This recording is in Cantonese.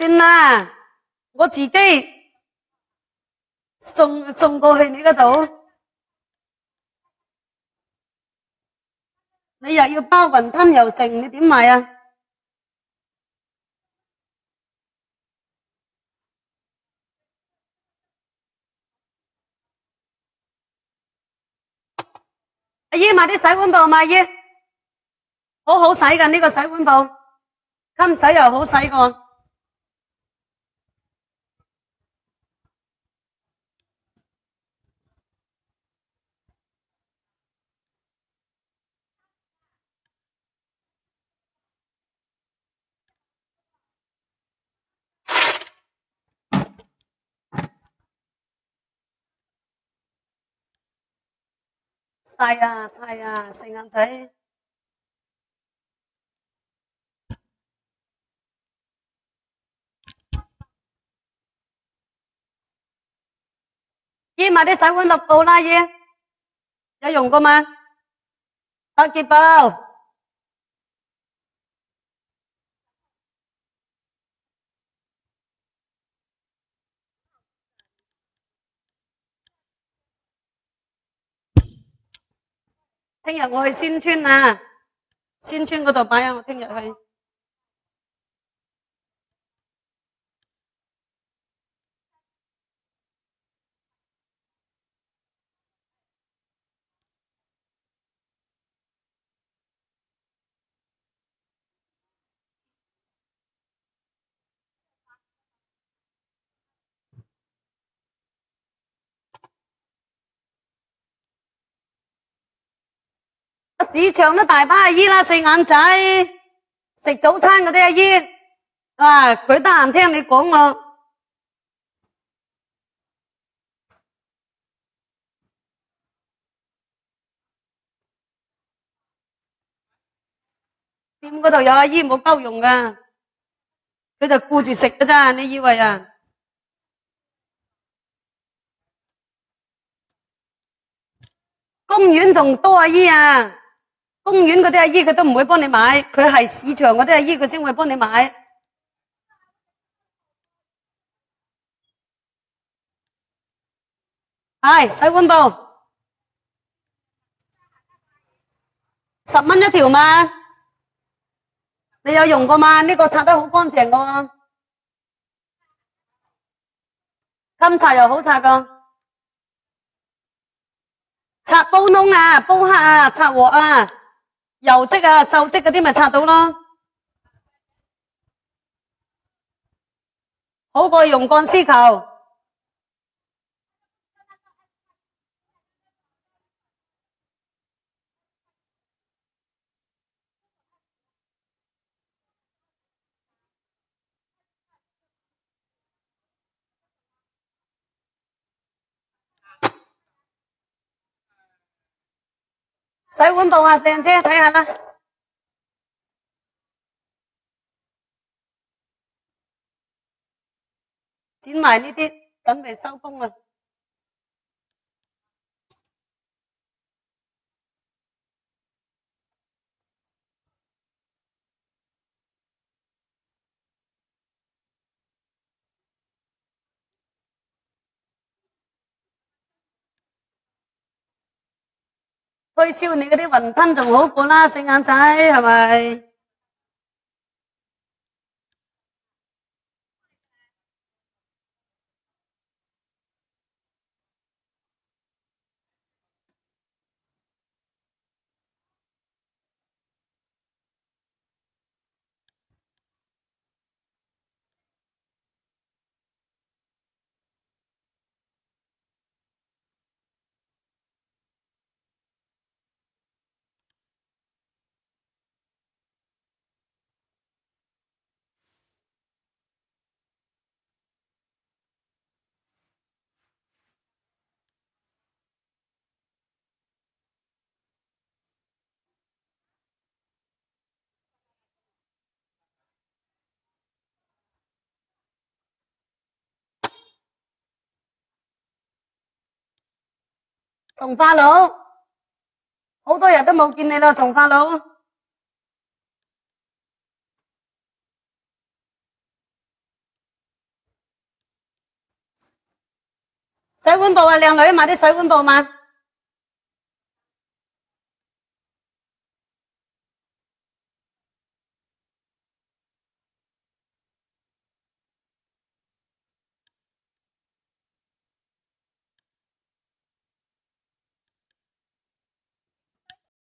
算啦，我自己送過去你嗰度。你又要包雲吞又剩，你點賣啊？阿姨買啲洗碗布嘛，阿姨，好好洗㗎呢個洗碗布，襟洗又好洗過。晒啊晒啊，四眼仔。姨買啲洗碗綠布啦，姨有用過嗎？百潔布。聽日我去仙村啊，仙村嗰度買啊，我聽日去。市場都大把阿姨啦，四眼仔食早餐嗰啲阿姨，啊，佢得閒聽你講我。店嗰度有阿姨冇包用噶，佢就顧住食噶咋，你以為啊？公園仲多阿姨啊，公園嗰啲阿姨佢都唔會幫你買，佢係市場嗰啲阿姨佢先會幫你買。係洗碗布10蚊一條嘛，你有用過嘛？呢個擦得好乾淨噶喎，襟擦又好擦噶，擦煲窿啊、煲黑啊、擦鑊啊、油漬啊、鏽漬嗰啲咪擦到咯，好過用鋼絲球。洗碗布啊，靚姐睇下啦。剪埋呢啲，準備收工啦。推銷你嗰啲雲吞仲好過啦，四眼仔係咪？從化佬，好多日都冇見你啦，從化佬。碗布啊，靚女買啲洗碗布嘛。